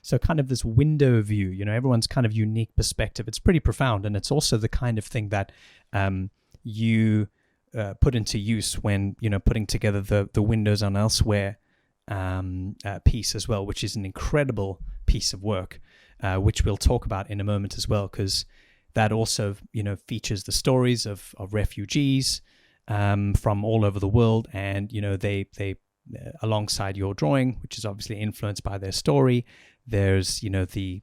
So kind of this window view, everyone's kind of unique perspective. It's pretty profound. And it's also the kind of thing that you put into use when, putting together the Windows on Elsewhere piece as well, which is an incredible piece of work, which we'll talk about in a moment as well, because that also, features the stories of refugees from all over the world. And, they alongside your drawing, which is obviously influenced by their story, there's, the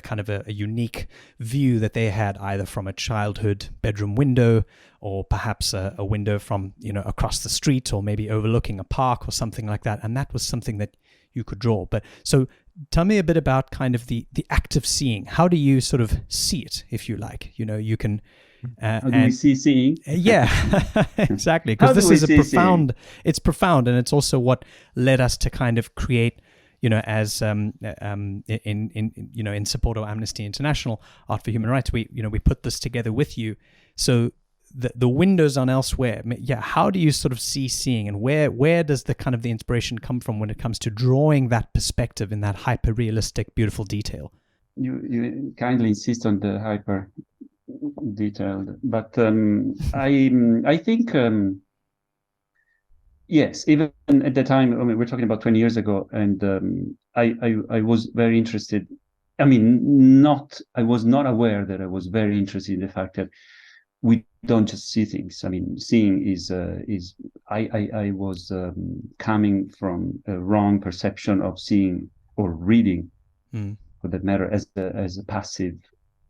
kind of a unique view that they had either from a childhood bedroom window or perhaps a window from, across the street or maybe overlooking a park or something like that. And that was something that you could draw. But so tell me a bit about kind of the act of seeing. How do you sort of see it, if you like? You can... how do we see seeing? Yeah, exactly. Because this is it's profound. And it's also what led us to kind of create, as in support of Amnesty International, Art for Human Rights, we put this together with you. So the Windows on Elsewhere, how do you sort of see seeing, and where does the kind of the inspiration come from when it comes to drawing that perspective in that hyper realistic, beautiful detail? You kindly insist on the hyper detailed, but I think yes, even at the time, we're talking about 20 years ago, and I was very interested. I was not aware that I was very interested in the fact that we don't just see things. I mean, seeing is I was coming from a wrong perception of seeing or reading, for that matter, as a passive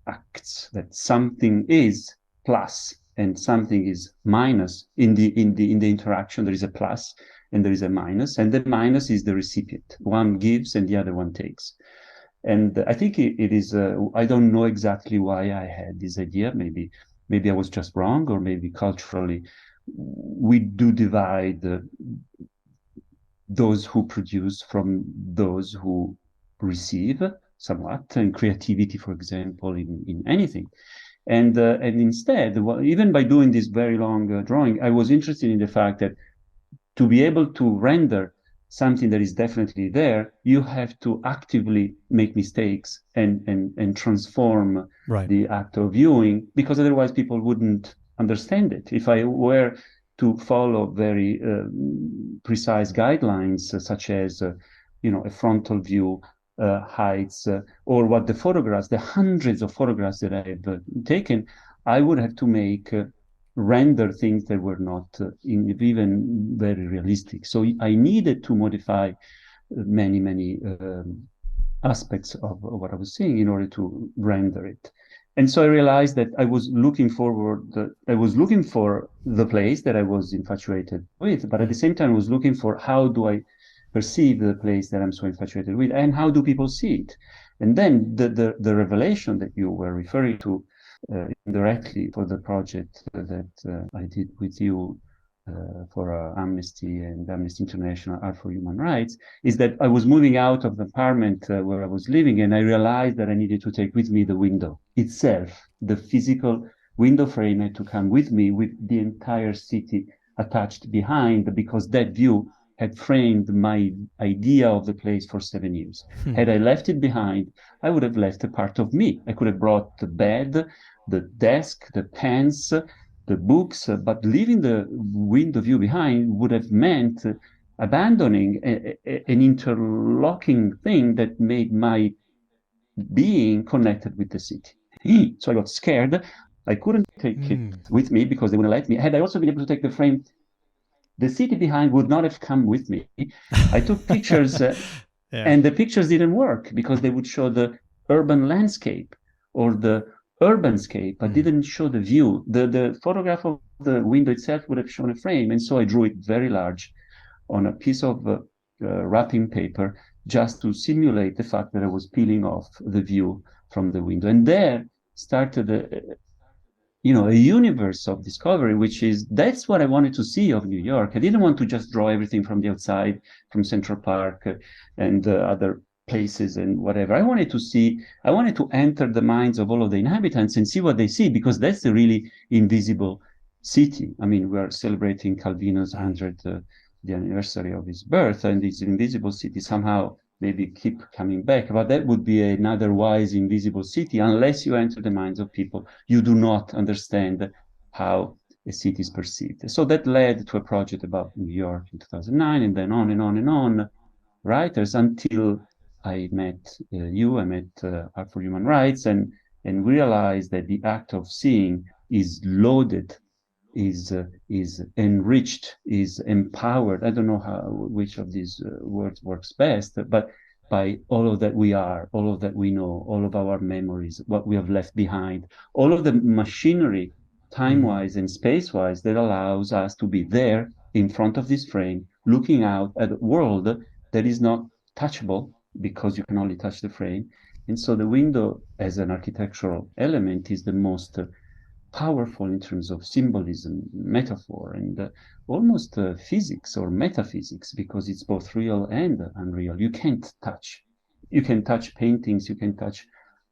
acts, that something is plus and something is minus. In the interaction, there is a plus and there is a minus, and the minus is the recipient. One gives and the other one takes. And I think it is, I don't know exactly why I had this idea. Maybe I was just wrong, or maybe culturally we do divide those who produce from those who receive somewhat, in creativity, for example, in anything. And instead, even by doing this very long drawing, I was interested in the fact that to be able to render something that is definitely there, you have to actively make mistakes and transform the act of viewing, because otherwise people wouldn't understand it. If I were to follow very precise guidelines, such as a frontal view, heights, or what the photographs, the hundreds of photographs that I've taken, I would have to render things that were not even very realistic. So I needed to modify many aspects of what I was seeing in order to render it. And so I realized that I was looking for the place that I was infatuated with, but at the same time I was looking for how do I perceive the place that I'm so infatuated with, and how do people see it? And then the revelation that you were referring to indirectly for the project that I did with you for Amnesty and Amnesty International Art for Human Rights is that I was moving out of the apartment where I was living, and I realized that I needed to take with me the window itself. The physical window frame had to come with me, with the entire city attached behind, because that view had framed my idea of the place for 7 years. Had I left it behind, I would have left a part of me. I could have brought the bed, the desk, the pens, the books, but leaving the window view behind would have meant abandoning an interlocking thing that made my being connected with the city. So I got scared. I couldn't take it with me because they wouldn't let me. Had I also been able to take the frame, the city behind would not have come with me. I took pictures and the pictures didn't work because they would show the urban landscape or the urbanscape, but didn't show the view. The photograph of the window itself would have shown a frame. And so I drew it very large on a piece of wrapping paper just to simulate the fact that I was peeling off the view from the window. And there started a universe of discovery, that's what I wanted to see of New York. I didn't want to just draw everything from the outside, from Central Park and other places and whatever. I wanted to enter the minds of all of the inhabitants and see what they see, because that's the really invisible city. I mean, we are celebrating Calvino's 100th the anniversary of his birth, and this invisible city somehow maybe keep coming back. But that would be an otherwise invisible city unless you enter the minds of people. You do not understand how a city is perceived. So that led to a project about New York in 2009, and then on and on and on, writers, until I met you, I met Art for Human Rights, and realized that the act of seeing is loaded, is enriched, is empowered. I don't know which of these words works best, but by all of that we are, all of that we know, all of our memories, what we have left behind, all of the machinery, time-wise and space-wise, that allows us to be there in front of this frame, looking out at a world that is not touchable because you can only touch the frame. And so the window as an architectural element is the most powerful in terms of symbolism, metaphor, and almost physics or metaphysics, because it's both real and unreal. You can't touch. You can touch paintings, you can touch,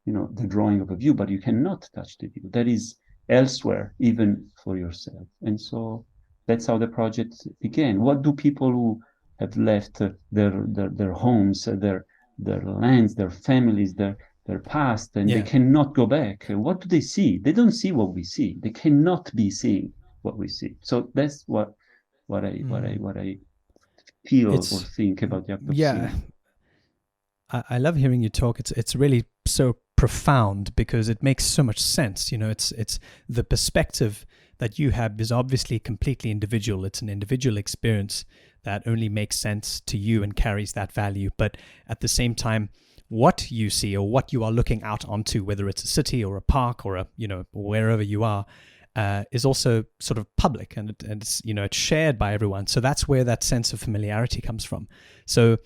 the drawing of a view, but you cannot touch the view. That is elsewhere, even for yourself. And so that's how the project began. What do people who have left their homes, their lands, their families, their past, and they cannot go back? What do they see? They don't see what we see. They cannot be seeing what we see. So that's what I feel or think about the act of seeing. I love hearing you talk. It's really so profound because it makes so much sense. It's the perspective that you have is obviously completely individual. It's an individual experience that only makes sense to you and carries that value. But at the same time, what you see or what you are looking out onto, whether it's a city or a park or wherever you are, is also sort of public, and it's it's shared by everyone. So that's where that sense of familiarity comes from. So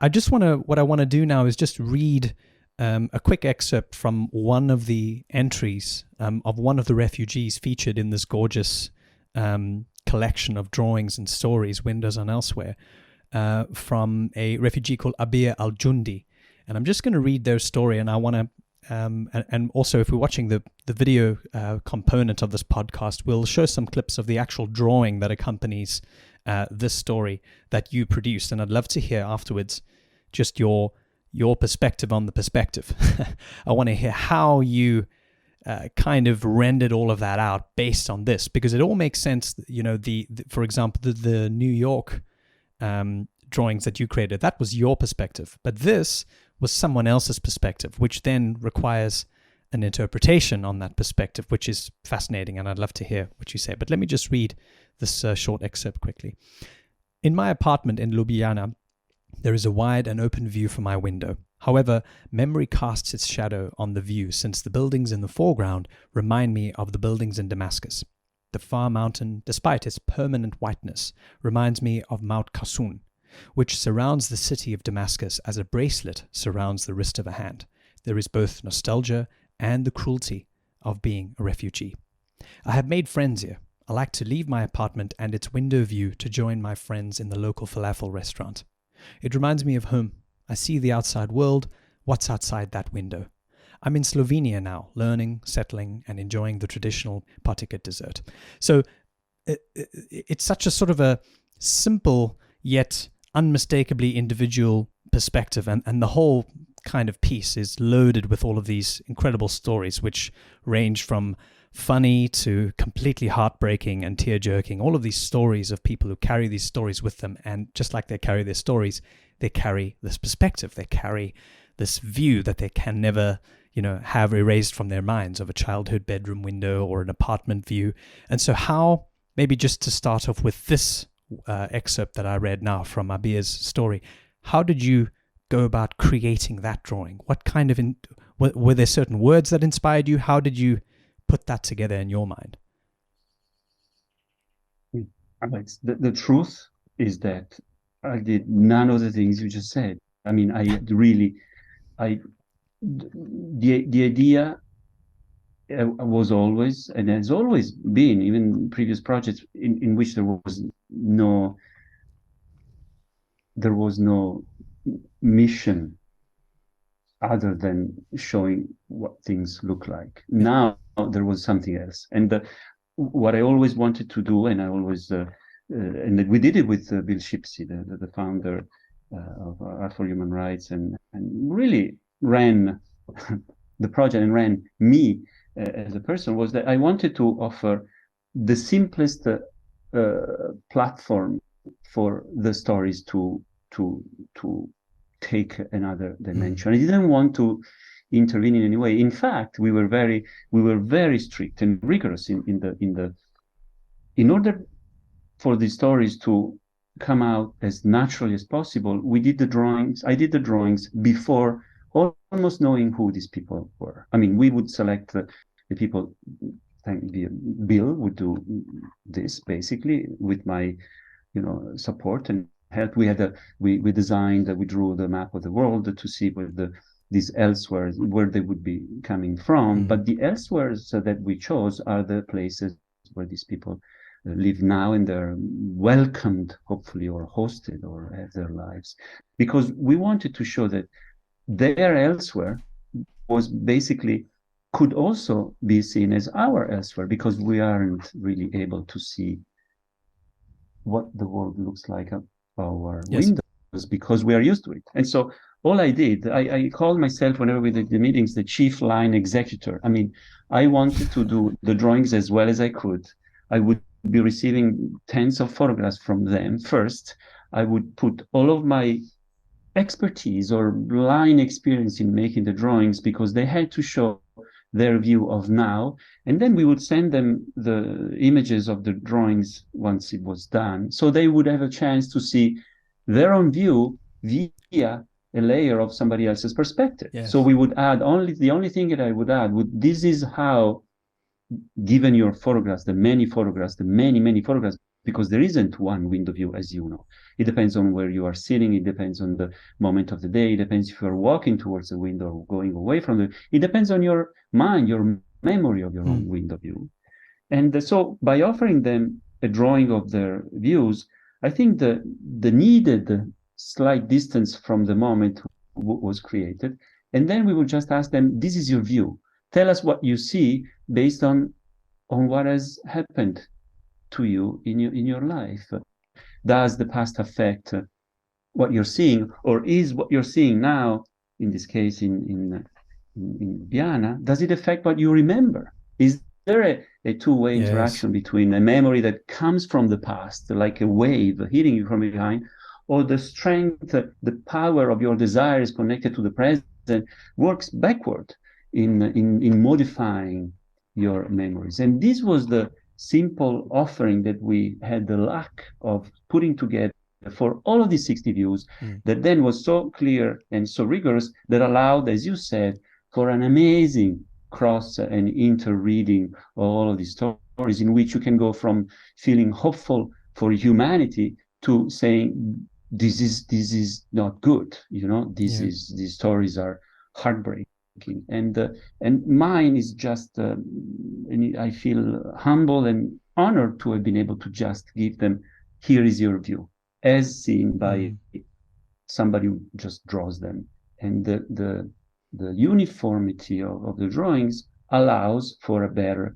I just what I want to do now is just read a quick excerpt from one of the entries of one of the refugees featured in this gorgeous collection of drawings and stories, Windows and Elsewhere, from a refugee called Abir Al-Jundi. And I'm just going to read their story, and I want to, and also if we're watching the video component of this podcast, we'll show some clips of the actual drawing that accompanies this story that you produced. And I'd love to hear afterwards just your perspective on the perspective. I want to hear how you kind of rendered all of that out based on this, because it all makes sense. For example, the New York drawings that you created, that was your perspective, but this was someone else's perspective, which then requires an interpretation on that perspective, which is fascinating, and I'd love to hear what you say. But let me just read this short excerpt quickly. In my apartment in Ljubljana, there is a wide and open view from my window. However, memory casts its shadow on the view, since the buildings in the foreground remind me of the buildings in Damascus. The far mountain, despite its permanent whiteness, reminds me of Mount Qasun, which surrounds the city of Damascus as a bracelet surrounds the wrist of a hand. There is both nostalgia and the cruelty of being a refugee. I have made friends here. I like to leave my apartment and its window view to join my friends in the local falafel restaurant. It reminds me of home. I see the outside world, what's outside that window. I'm in Slovenia now, learning, settling, and enjoying the traditional partiket dessert. So it's such a sort of a simple yet unmistakably individual perspective, and the whole kind of piece is loaded with all of these incredible stories, which range from funny to completely heartbreaking and tear-jerking. All of these stories of people who carry these stories with them, and just like they carry their stories, they carry this perspective, they carry this view that they can never have erased from their minds, of a childhood bedroom window or an apartment view. And so how, maybe just to start off with this excerpt that I read now from Abir's story, how did you go about creating that drawing? What kind of were there certain words that inspired you? How did you put that together in your mind? Alex, the truth is that I did none of the things you just said. I mean, the idea was always, and has always been, even previous projects in which there was no mission other than showing what things look like. Yeah. Now there was something else, and what I always wanted to do, and I always and we did it with Bill Shipsey, the founder of Art for Human Rights, and really ran the project and ran me as a person, was that I wanted to offer the simplest platform for the stories to take another dimension. I didn't want to intervene in any way. In fact, we were very strict and rigorous in order for the stories to come out as naturally as possible. I did the drawings before almost knowing who these people were. I mean, we would select the people. Bill would do this basically with my, support and help. We designed, we drew the map of the world to see these elsewhere, where they would be coming from. But the elsewheres that we chose are the places where these people live now, and they're welcomed, hopefully, or hosted, or have their lives. Because we wanted to show that their elsewhere was basically could also be seen as our elsewhere, because we aren't really able to see what the world looks like at our windows, because we are used to it. And so all I did, I called myself, whenever we did the meetings, the chief line executor. I mean, I wanted to do the drawings as well as I could. I would be receiving tens of photographs from them first. I would put all of my expertise or line experience in making the drawings, because they had to show their view of now, and then we would send them the images of the drawings once it was done, so they would have a chance to see their own view via a layer of somebody else's perspective. So we would add the only thing that I would add this is how, given your photographs, the many photographs, because there isn't one window view, as you know. It depends on where you are sitting. It depends on the moment of the day. It depends if you're walking towards the window or going away from it. It depends on your mind, your memory of your own window view. And so by offering them a drawing of their views, I think the needed slight distance from the moment was created. And then we would just ask them, this is your view. Tell us what you see based on what has happened to you in your life. Does the past affect what you're seeing, or is what you're seeing now, in this case in Viana, does it affect what you remember? Is there a two-way interaction between a memory that comes from the past, like a wave hitting you from behind, or the strength, the power of your desires connected to the present works backward in modifying your memories? And this was the simple offering that we had the luck of putting together for all of these 60 views, that then was so clear and so rigorous that allowed, as you said, for an amazing cross and inter-reading of all of these stories, in which you can go from feeling hopeful for humanity to saying, this is not good, these stories are heartbreaking. And mine is just, I feel humble and honored to have been able to just give them, here is your view, as seen by somebody who just draws them. And the uniformity of the drawings allows for a better,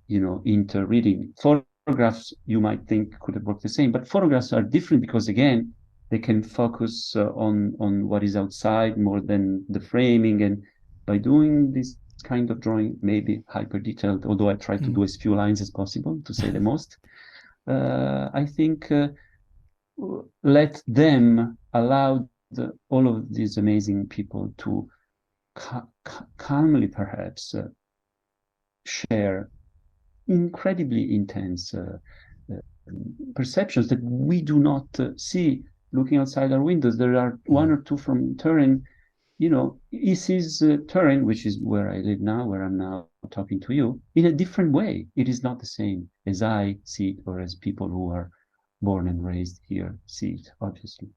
inter-reading. Photographs, you might think, could have worked the same, but photographs are different because, again, they can focus on what is outside more than the framing. And by doing this kind of drawing, maybe hyper detailed, although I try to do as few lines as possible to say the most, I think let them allow all of these amazing people to calmly, perhaps, share incredibly intense perceptions that we do not see looking outside our windows. There are one or two from Turin. He sees Turin, which is where I live now, where I'm now talking to you, in a different way. It is not the same as I see it, or as people who are born and raised here see it, obviously.